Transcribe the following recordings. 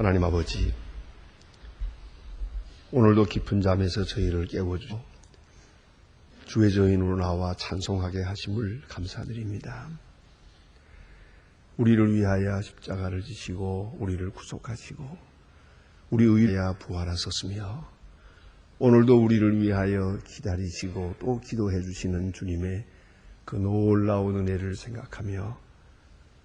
하나님 아버지, 오늘도 깊은 잠에서 저희를 깨워주고 주의 저인으로 나와 찬송하게 하심을 감사드립니다. 우리를 위하여 십자가를 지시고 우리를 구속하시고 우리 의뢰야 부활하셨으며 오늘도 우리를 위하여 기다리시고 또 기도해 주시는 주님의 그 놀라운 은혜를 생각하며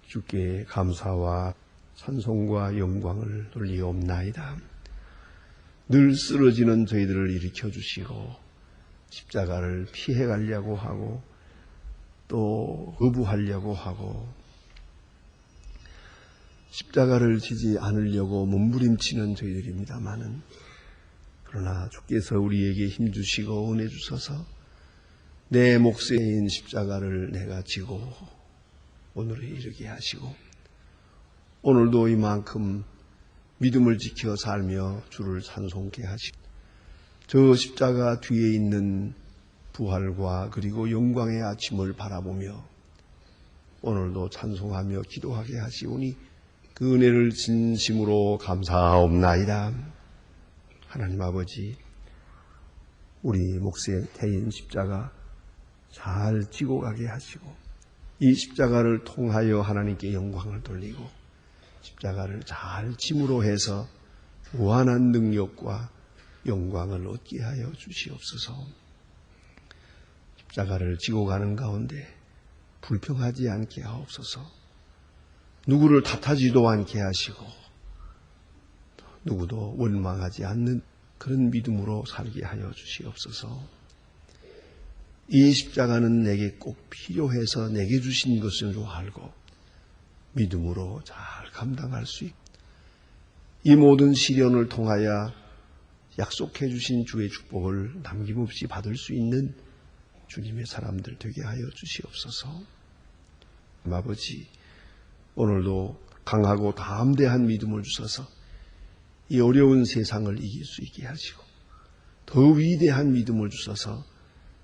주께 감사와 찬송과 영광을 돌리옵나이다. 늘 쓰러지는 저희들을 일으켜 주시고 십자가를 피해 가려고 하고 또 거부하려고 하고 십자가를 지지 않으려고 몸부림치는 저희들입니다마는 그러나 주께서 우리에게 힘주시고 은혜 주셔서 내 몫인 십자가를 내가 지고 오늘에 이르게 하시고 오늘도 이만큼 믿음을 지켜 살며 주를 찬송케 하시고 저 십자가 뒤에 있는 부활과 그리고 영광의 아침을 바라보며 오늘도 찬송하며 기도하게 하시오니 그 은혜를 진심으로 감사하옵나이다. 하나님 아버지, 우리 몫의 태인 십자가 잘 지고 가게 하시고 이 십자가를 통하여 하나님께 영광을 돌리고 십자가를 잘 짐으로 해서 무한한 능력과 영광을 얻게 하여 주시옵소서. 십자가를 지고 가는 가운데 불평하지 않게 하옵소서. 누구를 탓하지도 않게 하시고 누구도 원망하지 않는 그런 믿음으로 살게 하여 주시옵소서. 이 십자가는 내게 꼭 필요해서 내게 주신 것인 줄 알고 믿음으로 잘 감당할 수 있고 이 모든 시련을 통하여 약속해 주신 주의 축복을 남김없이 받을 수 있는 주님의 사람들 되게 하여 주시옵소서. 아버지, 오늘도 강하고 담대한 믿음을 주셔서 이 어려운 세상을 이길 수 있게 하시고 더 위대한 믿음을 주셔서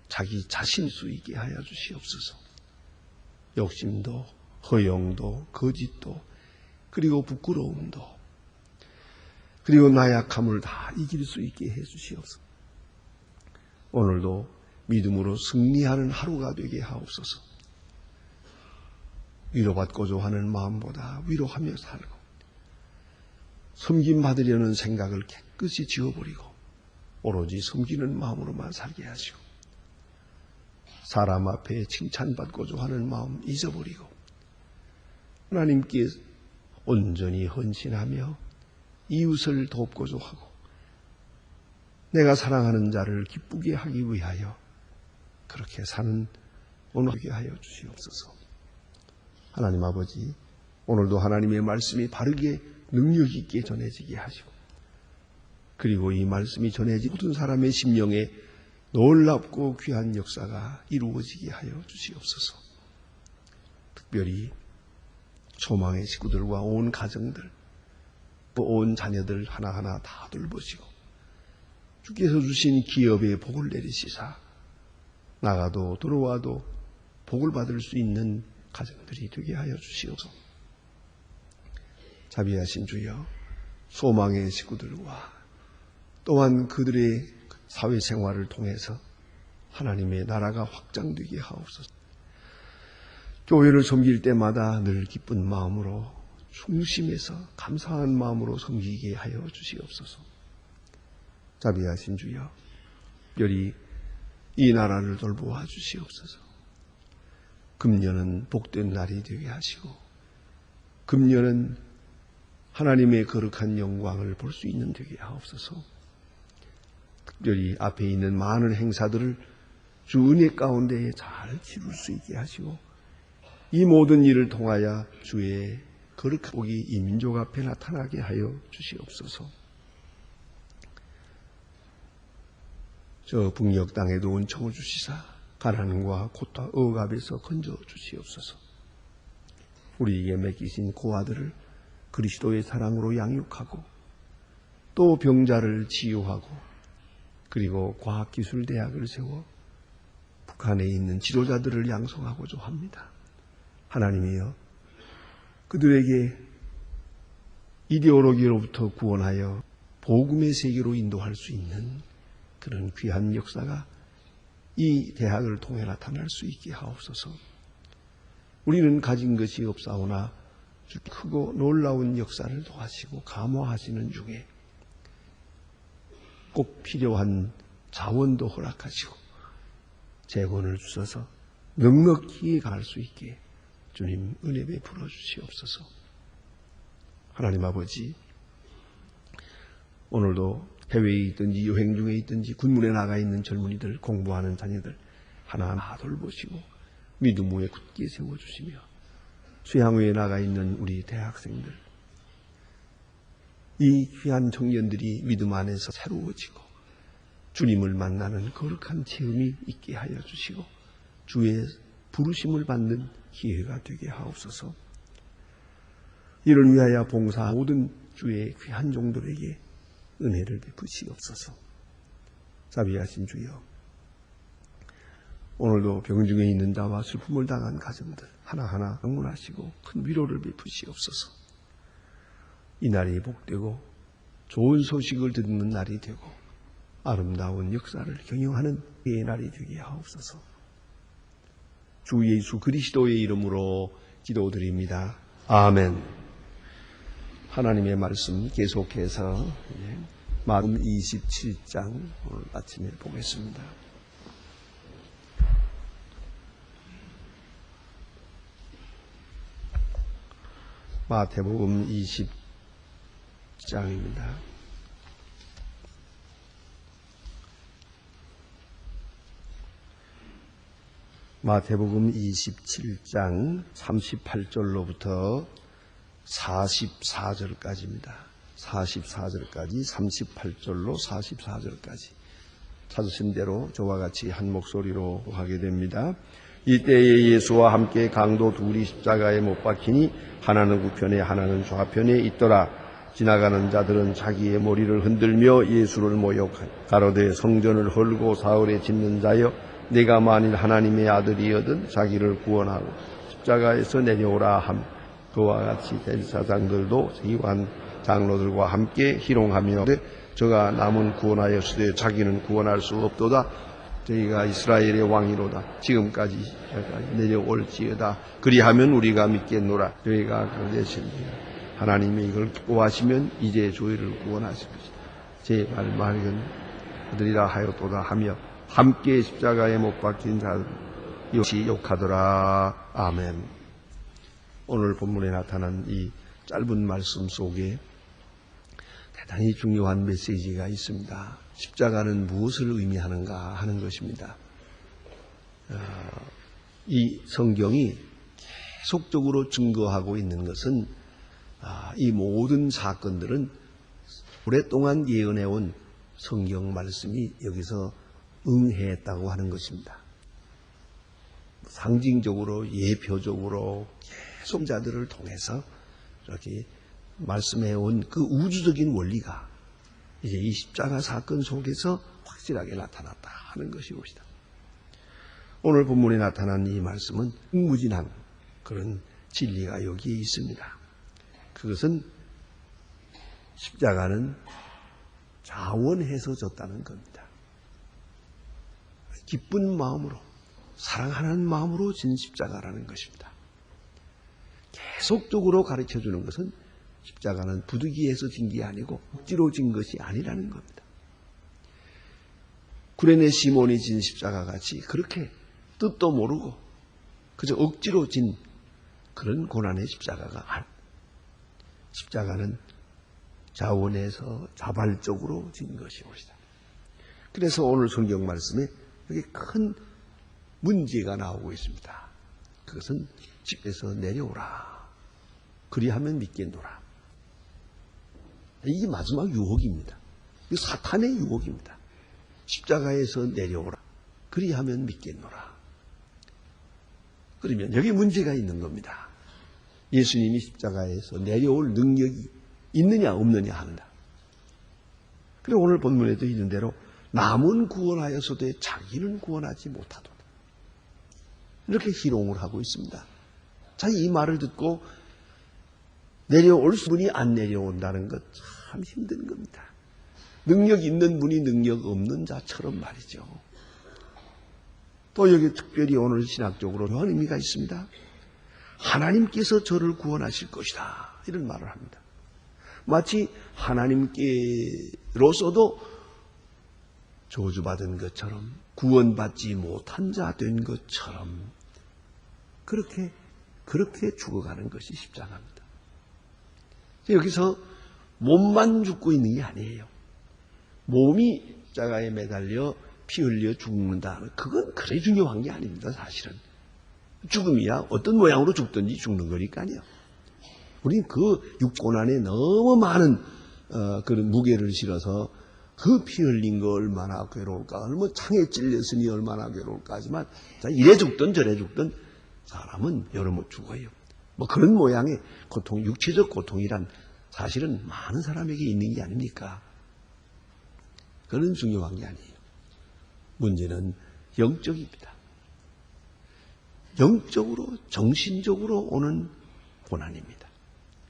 자기 자신 수 있게 하여 주시옵소서. 욕심도 허영도 거짓도 그리고 부끄러움도 그리고 나약함을 다 이길 수 있게 해 주시옵소서. 오늘도 믿음으로 승리하는 하루가 되게 하옵소서. 위로받고자 하는 마음보다 위로하며 살고 섬김받으려는 생각을 깨끗이 지워버리고 오로지 섬기는 마음으로만 살게 하시고 사람 앞에 칭찬받고자 하는 마음 잊어버리고 하나님께 온전히 헌신하며 이웃을 돕고자 하고 내가 사랑하는 자를 기쁘게 하기 위하여 그렇게 사는 오늘 되게 하여 주시옵소서. 하나님 아버지, 오늘도 하나님의 말씀이 바르게 능력 있게 전해지게 하시고 그리고 이 말씀이 전해진 모든 사람의 심령에 놀랍고 귀한 역사가 이루어지게 하여 주시옵소서. 특별히 소망의 식구들과 온 가정들, 또 온 자녀들 하나하나 다 돌보시고 주께서 주신 기업에 복을 내리시사 나가도 들어와도 복을 받을 수 있는 가정들이 되게 하여 주시옵소서. 자비하신 주여, 소망의 식구들과 또한 그들의 사회생활을 통해서 하나님의 나라가 확장되게 하옵소서. 교회를 섬길 때마다 늘 기쁜 마음으로 중심에서 감사한 마음으로 섬기게 하여 주시옵소서. 자비하신 주여, 특별히 이 나라를 돌보아 주시옵소서. 금년은 복된 날이 되게 하시고 금년은 하나님의 거룩한 영광을 볼 수 있는 되게 하옵소서. 특별히 앞에 있는 많은 행사들을 주 은혜 가운데에 잘 치룰 수 있게 하시고 이 모든 일을 통하여 주의 거룩한 복이 이 민족 앞에 나타나게 하여 주시옵소서. 저 북녘 땅에도 은총을 주시사 가난과 고통 억압에서 건져 주시옵소서. 우리에게 맡기신 고아들을 그리스도의 사랑으로 양육하고 또 병자를 치유하고 그리고 과학기술대학을 세워 북한에 있는 지도자들을 양성하고자 합니다. 하나님이여, 그들에게 이데올로기로부터 구원하여 복음의 세계로 인도할 수 있는 그런 귀한 역사가 이 대학을 통해 나타날 수 있게 하옵소서. 우리는 가진 것이 없사오나 크고 놀라운 역사를 도하시고 감화하시는 중에 꼭 필요한 자원도 허락하시고 재원을 주셔서 넉넉히 갈 수 있게 주님 은혜 베풀어 주시옵소서. 하나님 아버지, 오늘도 해외에 있든지 여행 중에 있든지 군문에 나가 있는 젊은이들, 공부하는 자녀들 하나하나 돌보시고 믿음 위에 굳게 세워주시며 수양회에 나가 있는 우리 대학생들, 이 귀한 청년들이 믿음 안에서 새로워지고 주님을 만나는 거룩한 체험이 있게 하여 주시고 주의 부르심을 받는 기회가 되게 하옵소서. 이를 위하여 봉사 모든 주의 귀한 종들에게 은혜를 베푸시옵소서. 자비하신 주여, 오늘도 병중에 있는 자와 슬픔을 당한 가정들 하나하나 응원하시고 큰 위로를 베푸시옵소서. 이 날이 복되고 좋은 소식을 듣는 날이 되고 아름다운 역사를 경영하는 이 날이 되게 하옵소서. 주 예수 그리스도의 이름으로 기도드립니다. 아멘. 하나님의 말씀 계속해서 마태복음 27장 오늘 아침에 보겠습니다. 마태복음 20장입니다. 마태복음 27장 38절로부터 44절까지입니다. 44절까지 38절로 44절까지 찾으신 대로 저와 같이 한 목소리로 하게 됩니다. 이때에 예수와 함께 강도 둘이 십자가에 못 박히니 하나는 우편에 하나는 좌편에 있더라. 지나가는 자들은 자기의 머리를 흔들며 예수를 모욕하여 가로되 성전을 헐고 사흘에 짓는 자여 네가 만일 하나님의 아들이거든 자기를 구원하고 십자가에서 내려오라 함. 그와 같이 대제사장들도 세관 장로들과 함께 희롱하며 저가 남은 구원하였으되 자기는 구원할 수 없도다. 저희가 이스라엘의 왕이로다. 지금까지 내려올지어다. 그리하면 우리가 믿겠노라. 저희가 그 대신 하나님이 이걸 기뻐하시면 이제 저희를 구원하실 것이다. 제발 맑은 그들이라 하였도다 하며 함께 십자가에 못 박힌 자들 역시 욕하더라. 아멘. 오늘 본문에 나타난 이 짧은 말씀 속에 대단히 중요한 메시지가 있습니다. 십자가는 무엇을 의미하는가 하는 것입니다. 이 성경이 계속적으로 증거하고 있는 것은 이 모든 사건들은 오랫동안 예언해온 성경 말씀이 여기서 응해했다고 하는 것입니다. 상징적으로 예표적으로 계속 자들을 통해서 이렇게 말씀해온 그 우주적인 원리가 이제 이 십자가 사건 속에서 확실하게 나타났다 하는 것이옵니다. 오늘 본문에 나타난 이 말씀은 무진한 그런 진리가 여기에 있습니다. 그것은 십자가는 자원해서 졌다는 겁니다. 기쁜 마음으로 사랑하는 마음으로 진 십자가라는 것입니다. 계속적으로 가르쳐주는 것은 십자가는 부득이해서 진 게 아니고 억지로 진 것이 아니라는 겁니다. 구레네 시몬이 진 십자가 같이 그렇게 뜻도 모르고 그저 억지로 진 그런 고난의 십자가가 아닙니다. 십자가는 자원해서 자발적으로 진 것이옵니다. 그래서 오늘 성경 말씀에 여기 큰 문제가 나오고 있습니다. 그것은 집에서 내려오라. 그리하면 믿겠노라. 이게 마지막 유혹입니다. 이 사탄의 유혹입니다. 십자가에서 내려오라. 그리하면 믿겠노라. 그러면 여기 문제가 있는 겁니다. 예수님이 십자가에서 내려올 능력이 있느냐 없느냐 하는다. 그리고 오늘 본문에도 있는 대로 남은 구원하여서도 자기는 구원하지 못하도다. 이렇게 희롱을 하고 있습니다. 자, 이 말을 듣고 내려올 분이 안 내려온다는 것 참 힘든 겁니다. 능력 있는 분이 능력 없는 자처럼 말이죠. 또 여기 특별히 오늘 신학적으로 그런 의미가 있습니다. 하나님께서 저를 구원하실 것이다. 이런 말을 합니다. 마치 하나님께로서도 저주받은 것처럼 구원받지 못한 자 된 것처럼 그렇게 죽어가는 것이 십자가입니다. 여기서 몸만 죽고 있는 게 아니에요. 몸이 십자가에 매달려 피 흘려 죽는다. 그건 그래 중요한 게 아닙니다. 사실은. 죽음이야 어떤 모양으로 죽든지 죽는 거니까요. 우리는 그 육권 안에 너무 많은 그런 무게를 실어서 그 피 흘린 거 얼마나 괴로울까, 얼마나 창에 찔렸으니 얼마나 괴로울까 하지만 이래 죽든 저래 죽든 사람은 여러 번 죽어요. 뭐 그런 모양의 고통, 육체적 고통이란 사실은 많은 사람에게 있는 게 아닙니까? 그건 중요한 게 아니에요. 문제는 영적입니다. 영적으로, 정신적으로 오는 고난입니다.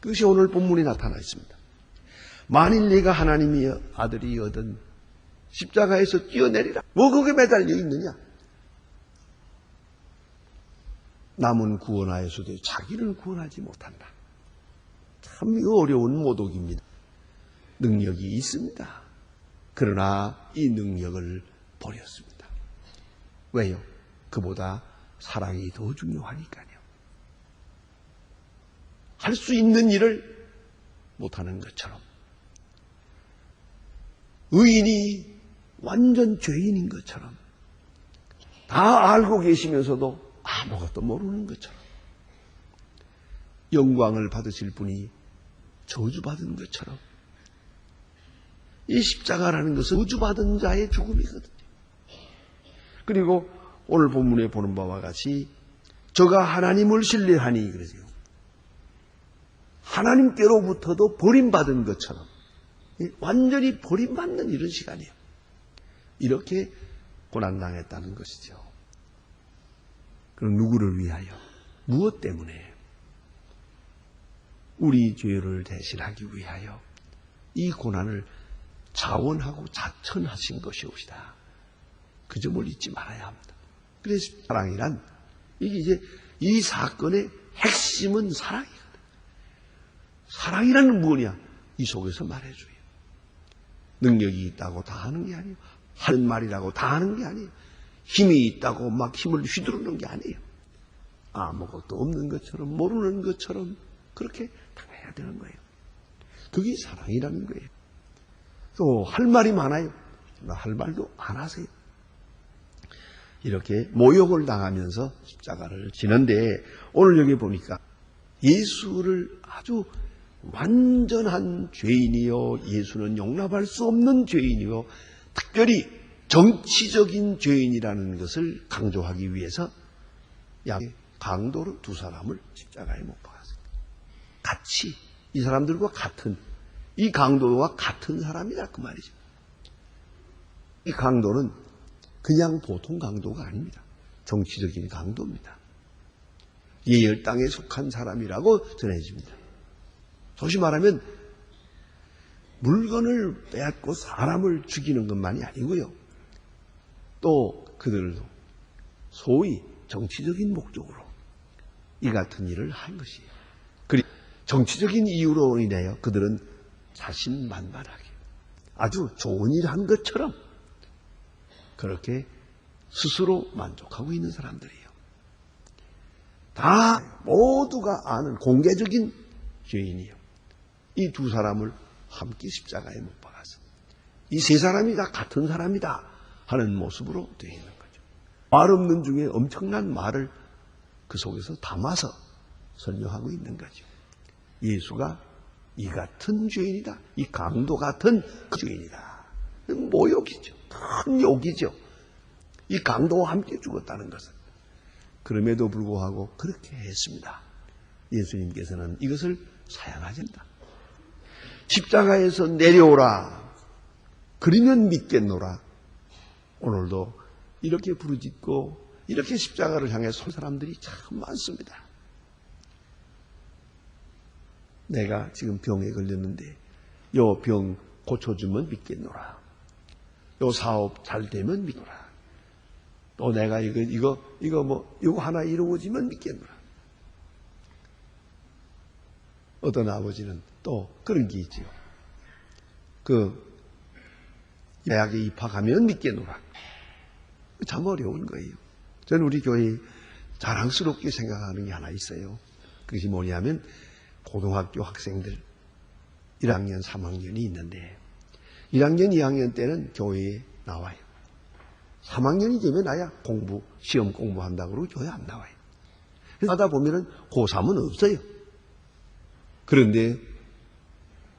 그것이 오늘 본문에 나타나 있습니다. 만일 네가 하나님의 아들이거든 십자가에서 뛰어내리라. 뭐 거기에 매달려 있느냐? 남은 구원하여서도 자기를 구원하지 못한다. 참 어려운 모독입니다. 능력이 있습니다. 그러나 이 능력을 버렸습니다. 왜요? 그보다 사랑이 더 중요하니까요. 할 수 있는 일을 못하는 것처럼 의인이 완전 죄인인 것처럼 다 알고 계시면서도 아무것도 모르는 것처럼 영광을 받으실 분이 저주받은 것처럼 이 십자가라는 것은 저주받은 자의 죽음이거든요. 그리고 오늘 본문에 보는 바와 같이 저가 하나님을 신뢰하니 그러죠. 하나님께로부터도 버림받은 것처럼 완전히 버림받는 이런 시간이에요. 이렇게 고난당했다는 것이죠. 그럼 누구를 위하여? 무엇 때문에? 우리 죄를 대신하기 위하여 이 고난을 자원하고 자천하신 것이옵시다. 그 점을 잊지 말아야 합니다. 그래서 사랑이란 이게 이제 이 사건의 핵심은 사랑이거든. 사랑이라는 무엇이냐? 이 속에서 말해줘요. 능력이 있다고 다 하는 게 아니에요. 하는 말이라고 다 하는 게 아니에요. 힘이 있다고 막 힘을 휘두르는 게 아니에요. 아무것도 없는 것처럼 모르는 것처럼 그렇게 당해야 되는 거예요. 그게 사랑이라는 거예요. 또 할 말이 많아요. 할 말도 안 하세요. 이렇게 모욕을 당하면서 십자가를 지는데 오늘 여기 보니까 예수를 아주 완전한 죄인이요, 예수는 용납할 수 없는 죄인이요, 특별히 정치적인 죄인이라는 것을 강조하기 위해서 강도로 두 사람을 십자가에 못 박았습니다. 같이 이 사람들과 같은 이 강도와 같은 사람이라 그 말이죠. 이 강도는 그냥 보통 강도가 아닙니다. 정치적인 강도입니다. 예열 땅에 속한 사람이라고 전해집니다. 소위 말하면 물건을 빼앗고 사람을 죽이는 것만이 아니고요. 또 그들도 소위 정치적인 목적으로 이 같은 일을 한 것이에요. 그리고 정치적인 이유로 인하여 그들은 자신만만하게 아주 좋은 일 한 것처럼 그렇게 스스로 만족하고 있는 사람들이에요. 다 모두가 아는 공개적인 죄인이에요. 이 두 사람을 함께 십자가에 못 박아서 이 세 사람이 다 같은 사람이다 하는 모습으로 되어 있는 거죠. 말 없는 중에 엄청난 말을 그 속에서 담아서 설명하고 있는 거죠. 예수가 이 같은 죄인이다. 이 강도 같은 그 죄인이다. 모욕이죠. 큰 욕이죠. 이 강도와 함께 죽었다는 것은. 그럼에도 불구하고 그렇게 했습니다. 예수님께서는 이것을 사양하지 않는다. 십자가에서 내려오라. 그러면 믿겠노라. 오늘도 이렇게 부르짖고 이렇게 십자가를 향해 선 사람들이 참 많습니다. 내가 지금 병에 걸렸는데 요 병 고쳐주면 믿겠노라. 요 사업 잘 되면 믿노라. 또 내가 이거 하나 이루어지면 믿겠노라. 어떤 아버지는 또 그런 게 있지요. 대학에 입학하면 믿겠노라. 참 어려운 거예요. 저는 우리 교회에 자랑스럽게 생각하는 게 하나 있어요. 그것이 뭐냐면 고등학교 학생들 1학년, 3학년이 있는데 1학년, 2학년 때는 교회에 나와요. 3학년이 되면 나야 시험 공부한다고 그러고 교회 안 나와요. 하다 보면은 고3은 없어요. 그런데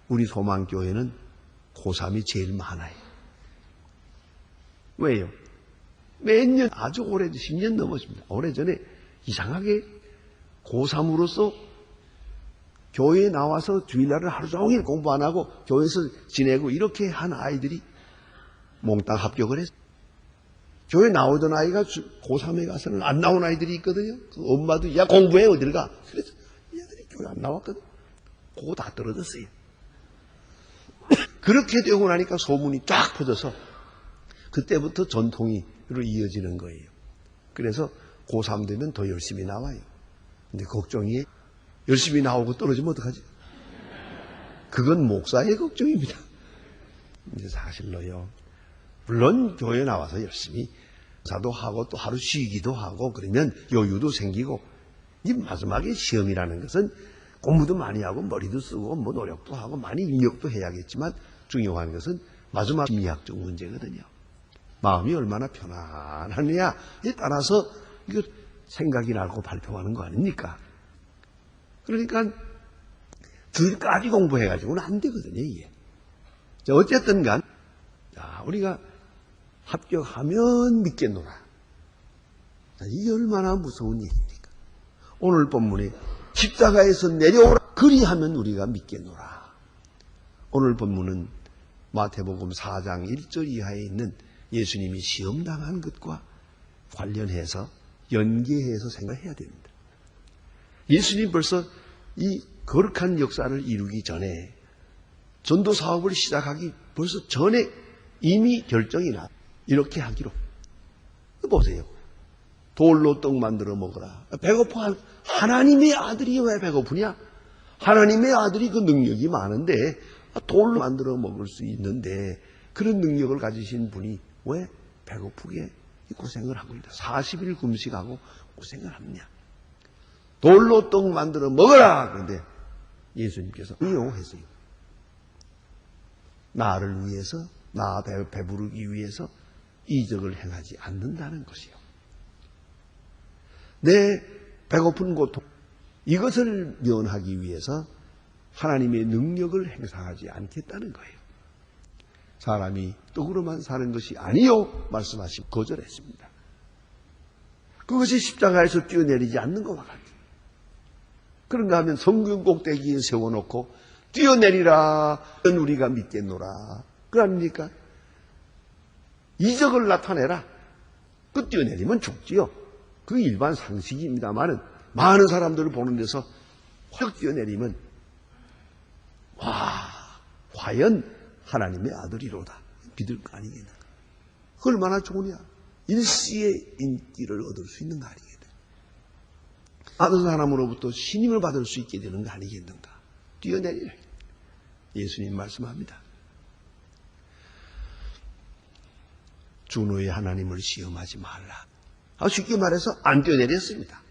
우리 소망교회는 고3이 제일 많아요. 왜요? 매년 아주 오래 10년 넘었습니다. 오래전에 이상하게 고3으로서 교회에 나와서 주일날은 하루 종일 공부 안 하고 교회에서 지내고 이렇게 한 아이들이 몽땅 합격을 했어요. 교회 나오던 아이가 고3에 가서는 안 나온 아이들이 있거든요. 그 엄마도 야 공부해 어딜 가. 그래서 얘들이 교회 안 나왔거든. 그거 다 떨어졌어요. 그렇게 되고 나니까 소문이 쫙 퍼져서 그때부터 전통으로 이어지는 거예요. 그래서 고3 되면 더 열심히 나와요. 근데 걱정이 열심히 나오고 떨어지면 어떡하지? 그건 목사의 걱정입니다. 이제 사실로요. 물론 교회 나와서 열심히 사도 하고 또 하루 쉬기도 하고 그러면 여유도 생기고 이 마지막에 시험이라는 것은 공부도 많이 하고 머리도 쓰고 뭐 노력도 하고 많이 입력도 해야겠지만 중요한 것은 마지막 심리학적 문제거든요. 마음이 얼마나 편안하느냐에 따라서 이거 생각이 나고 발표하는 거 아닙니까? 그러니까 주일까지 공부해가지고는 안 되거든요, 이게. 자, 어쨌든 간, 우리가 합격하면 믿겠노라. 자, 이게 얼마나 무서운 일입니까? 오늘 본문에 십자가에서 내려오라. 그리하면 우리가 믿겠노라. 오늘 본문은 마태복음 4장 1절 이하에 있는 예수님이 시험당한 것과 관련해서 연계해서 생각해야 됩니다. 예수님 벌써 이 거룩한 역사를 이루기 전에 전도 사업을 시작하기 벌써 전에 이미 결정이 나. 이렇게 하기로. 보세요. 돌로 떡 만들어 먹어라. 배고파. 하나님의 아들이 왜 배고프냐? 하나님의 아들이 그 능력이 많은데 돌로 만들어 먹을 수 있는데 그런 능력을 가지신 분이 왜 배고프게 고생을 하고 있다. 40일 금식하고 고생을 하느냐. 돌로 떡 만들어 먹어라. 그런데 예수님께서 이용했어요. 나를 위해서, 나 배부르기 위해서 이적을 행하지 않는다는 것이요. 내 배고픈 고통, 이것을 면하기 위해서 하나님의 능력을 행사하지 않겠다는 거예요. 사람이 떡으로만 사는 것이 아니요 말씀하시고 거절했습니다. 그것이 십자가에서 뛰어내리지 않는 것과 같아요. 그런가 하면 성경 꼭대기에 세워놓고 뛰어내리라 우리가 믿겠노라. 그러니까 이적을 나타내라. 그 뛰어내리면 죽지요. 그 일반 상식입니다만은 많은 사람들을 보는 데서 확 뛰어내리면 과연 하나님의 아들이로다. 믿을 거 아니겠나. 얼마나 좋으냐. 일시의 인기를 얻을 수 있는 거 아니겠나. 다른 사람으로부터 신임을 받을 수 있게 되는 거 아니겠는가. 뛰어내리라. 예수님 말씀합니다. 준호의 하나님을 시험하지 말라. 쉽게 말해서 안 뛰어내렸습니다.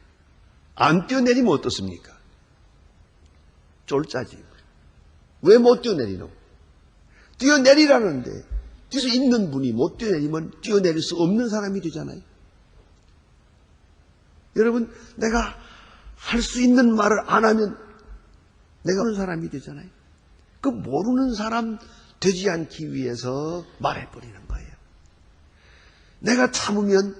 안 뛰어내리면 어떻습니까? 쫄짜지. 왜 못 뛰어내리노? 뛰어내리라는데 뒤에서 있는 분이 못 뛰어내리면 뛰어내릴 수 없는 사람이 되잖아요. 여러분, 내가 할 수 있는 말을 안 하면 내가 하는 사람이 되잖아요. 그 모르는 사람 되지 않기 위해서 말해버리는 거예요. 내가 참으면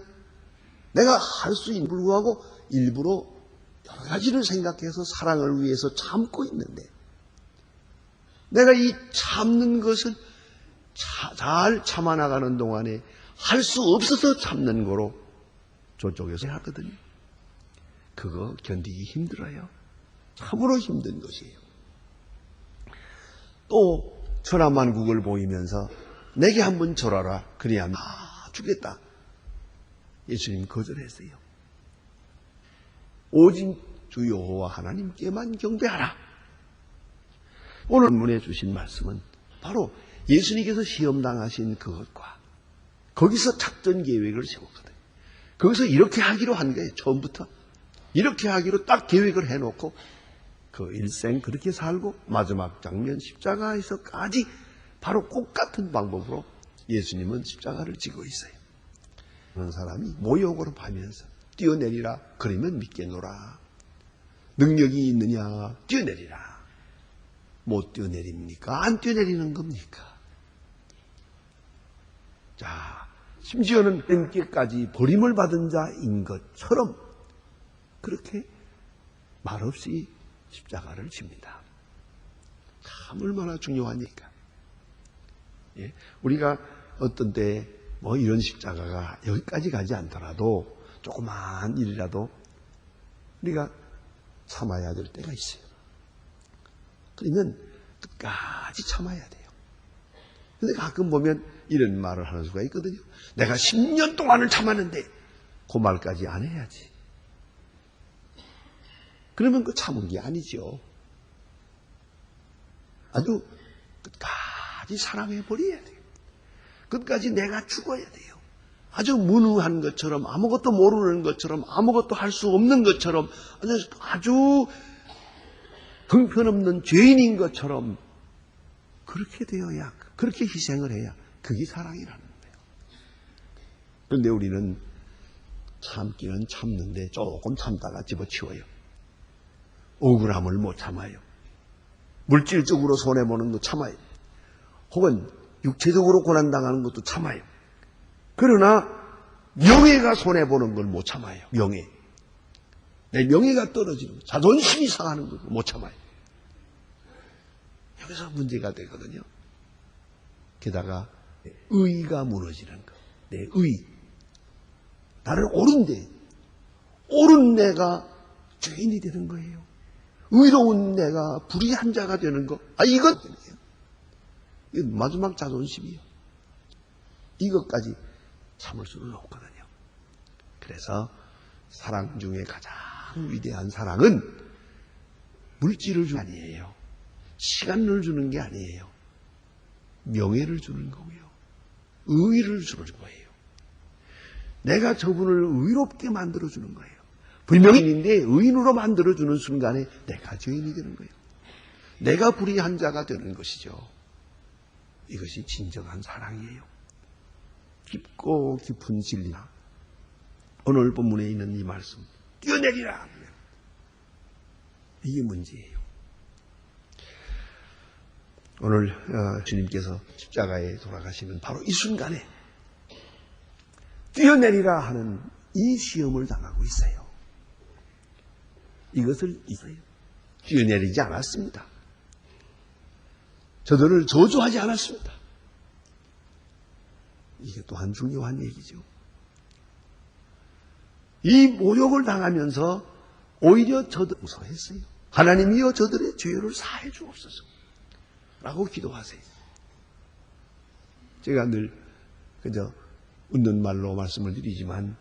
내가 할 수 있는 불구하고 일부러 여러 가지를 생각해서 사랑을 위해서 참고 있는데 내가 이 참는 것은 잘 참아나가는 동안에 할 수 없어서 참는 거로 저쪽에서 하거든요. 그거 견디기 힘들어요. 참으로 힘든 것이에요. 또 천하만국을 보이면서 내게 한번 절하라. 그래야 주겠다. 예수님 거절했어요. 오직 주 여호와 하나님께만 경배하라. 오늘 본문에 주신 말씀은 바로 예수님께서 시험당하신 그것과 거기서 작전 계획을 세웠거든요. 거기서 이렇게 하기로 한 거예요. 처음부터. 이렇게 하기로 딱 계획을 해놓고 그 일생 그렇게 살고 마지막 장면 십자가에서까지 바로 똑같은 방법으로 예수님은 십자가를 지고 있어요. 그런 사람이 모욕으로 하면서 뛰어내리라. 그러면 믿겠노라. 능력이 있느냐. 뛰어내리라. 못 뛰어내립니까? 안 뛰어내리는 겁니까? 자, 심지어는 하나님께까지 버림을 받은 자인 것처럼 그렇게 말없이 십자가를 집니다. 참 얼마나 중요하니까. 예? 우리가 어떤 때 뭐 이런 십자가가 여기까지 가지 않더라도 조그만 일이라도 우리가 참아야 될 때가 있어요. 그러면 끝까지 참아야 돼요. 근데 가끔 보면 이런 말을 하는 수가 있거든요. 내가 10년 동안을 참았는데 그 말까지 안 해야지. 그러면 그 참은 게 아니죠. 아주 끝까지 사랑해버려야 돼요. 끝까지 내가 죽어야 돼요. 아주 무능한 것처럼, 아무것도 모르는 것처럼, 아무것도 할 수 없는 것처럼, 아주 형편없는 죄인인 것처럼 그렇게 되어야, 그렇게 희생을 해야 그게 사랑이라는 거예요. 그런데 우리는 참기는 참는데 조금 참다가 집어치워요. 억울함을 못 참아요. 물질적으로 손해보는 거 참아요. 혹은 육체적으로 고난당하는 것도 참아요. 그러나 명예가 손해보는 걸 못 참아요. 명예. 내 명예가 떨어지는 거, 자존심이 상하는 걸 못 참아요. 여기서 문제가 되거든요. 게다가 의가 무너지는 거. 내 의. 나를 옳은 내가 죄인이 되는 거예요. 의로운 내가 불의한 자가 되는 거. 이건 마지막 자존심이요. 이것까지 참을 수는 없거든요. 그래서 사랑 중에 가장 위대한 사랑은 물질을 주는 게 아니에요. 시간을 주는 게 아니에요. 명예를 주는 거고요. 의를 주는 거예요. 내가 저분을 의롭게 만들어주는 거예요. 불명인인데 의인으로 만들어주는 순간에 내가 죄인이 되는 거예요. 내가 불의한 자가 되는 것이죠. 이것이 진정한 사랑이에요. 깊고 깊은 진리나 오늘 본문에 있는 이 말씀 뛰어내리라. 이게 문제예요. 오늘 주님께서 십자가에 돌아가시는 바로 이 순간에 뛰어내리라 하는 이 시험을 당하고 있어요. 이것을 있어요. 뛰어내리지 않았습니다. 저들을 저주하지 않았습니다. 이게 또한 중요한 얘기죠. 이 모욕을 당하면서 오히려 저들 무서워했어요. 하나님이여 저들의 죄를 사해 주옵소서 라고 기도하세요. 제가 늘 그저 웃는 말로 말씀을 드리지만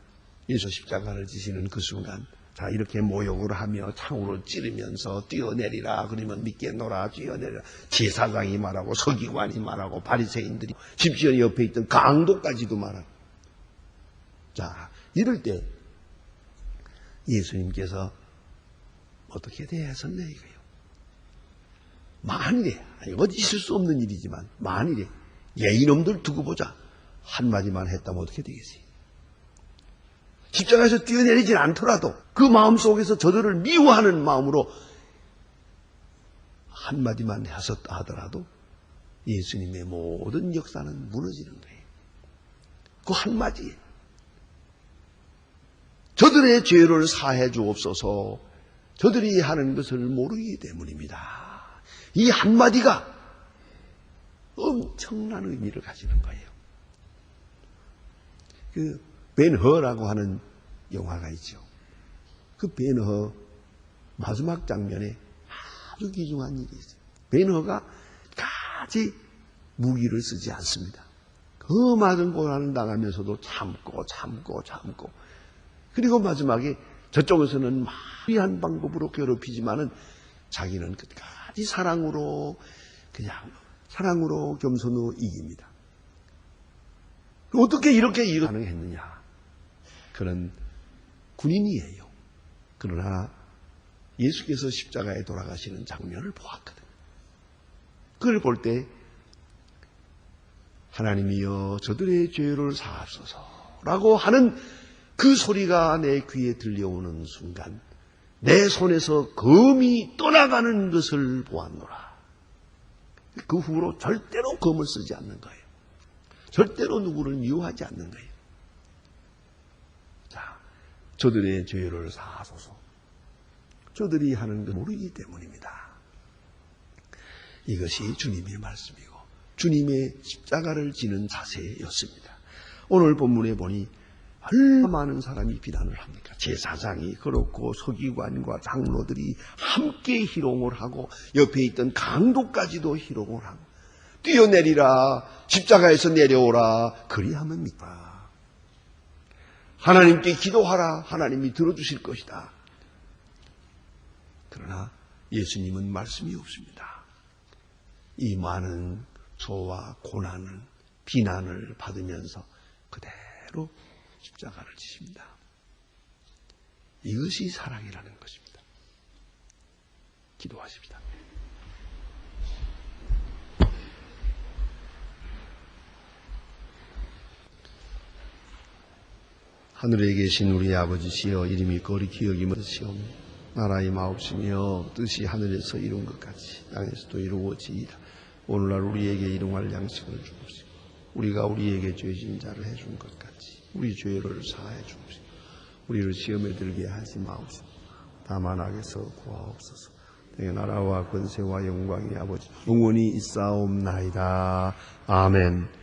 예수 십자가를 지시는 그 순간 자 이렇게 모욕을 하며 창으로 찌르면서 뛰어내리라 그러면 믿겠노라 뛰어내리라 제사장이 말하고 서기관이 말하고 바리새인들이 심지어 옆에 있던 강도까지도 말하고 자 이럴 때 예수님께서 어떻게 대하셨냐 이거예요. 만일에 어디 있을 수 없는 일이지만 만일에 예이놈들 두고 보자 한마디만 했다면 어떻게 되겠어요? 십자가에서 뛰어내리진 않더라도 그 마음속에서 저들을 미워하는 마음으로 한마디만 하셨다 하더라도 예수님의 모든 역사는 무너지는 거예요. 그 한마디에 저들의 죄를 사해 주옵소서 저들이 하는 것을 모르기 때문입니다. 이 한마디가 엄청난 의미를 가지는 거예요. 그 벤허라고 하는 영화가 있죠. 그 벤허 마지막 장면에 아주 귀중한 일이 있어요. 벤허가 끝까지 무기를 쓰지 않습니다. 그 많은 고난을 당하면서도 참고 그리고 마지막에 저쪽에서는 마리한 방법으로 괴롭히지만은 자기는 끝까지 사랑으로 겸손으로 이깁니다. 어떻게 이렇게 가능했느냐? 그런 군인이에요. 그러나 예수께서 십자가에 돌아가시는 장면을 보았거든요. 그걸 볼 때 하나님이여 저들의 죄를 사하소서라고 하는 그 소리가 내 귀에 들려오는 순간 내 손에서 검이 떠나가는 것을 보았노라. 그 후로 절대로 검을 쓰지 않는 거예요. 절대로 누구를 미워하지 않는 거예요. 자, 저들의 죄를 사하소서. 저들이 하는 걸 모르기 때문입니다. 이것이 주님의 말씀이고 주님의 십자가를 지는 자세였습니다. 오늘 본문에 보니 얼마나 많은 사람이 비난을 합니까? 제사장이 그렇고 서기관과 장로들이 함께 희롱을 하고 옆에 있던 강도까지도 희롱을 하고 뛰어내리라, 십자가에서 내려오라, 그리하면 믿라. 하나님께 기도하라, 하나님이 들어주실 것이다. 그러나 예수님은 말씀이 없습니다. 이 많은 소와 고난을, 비난을 받으면서 그대로 십자가를 지십니다. 이것이 사랑이라는 것입니다. 기도하십니다. 하늘에 계신 우리 아버지시여, 이름이 거룩히 여김으시오며 나라의 마옵시며 뜻이 하늘에서 이룬 것 같이 땅에서도 이루어지이다. 오늘날 우리에게 일용할 양식을 주옵시고 우리가 우리에게 죄진 자를 해준 것 같이 우리 죄를 사하여 주옵시고 우리를 시험에 들게 하지 마옵시고 다만 악에서 구하옵소서. 내 나라와 권세와 영광이 아버지 영원히 있사옵나이다. 아멘.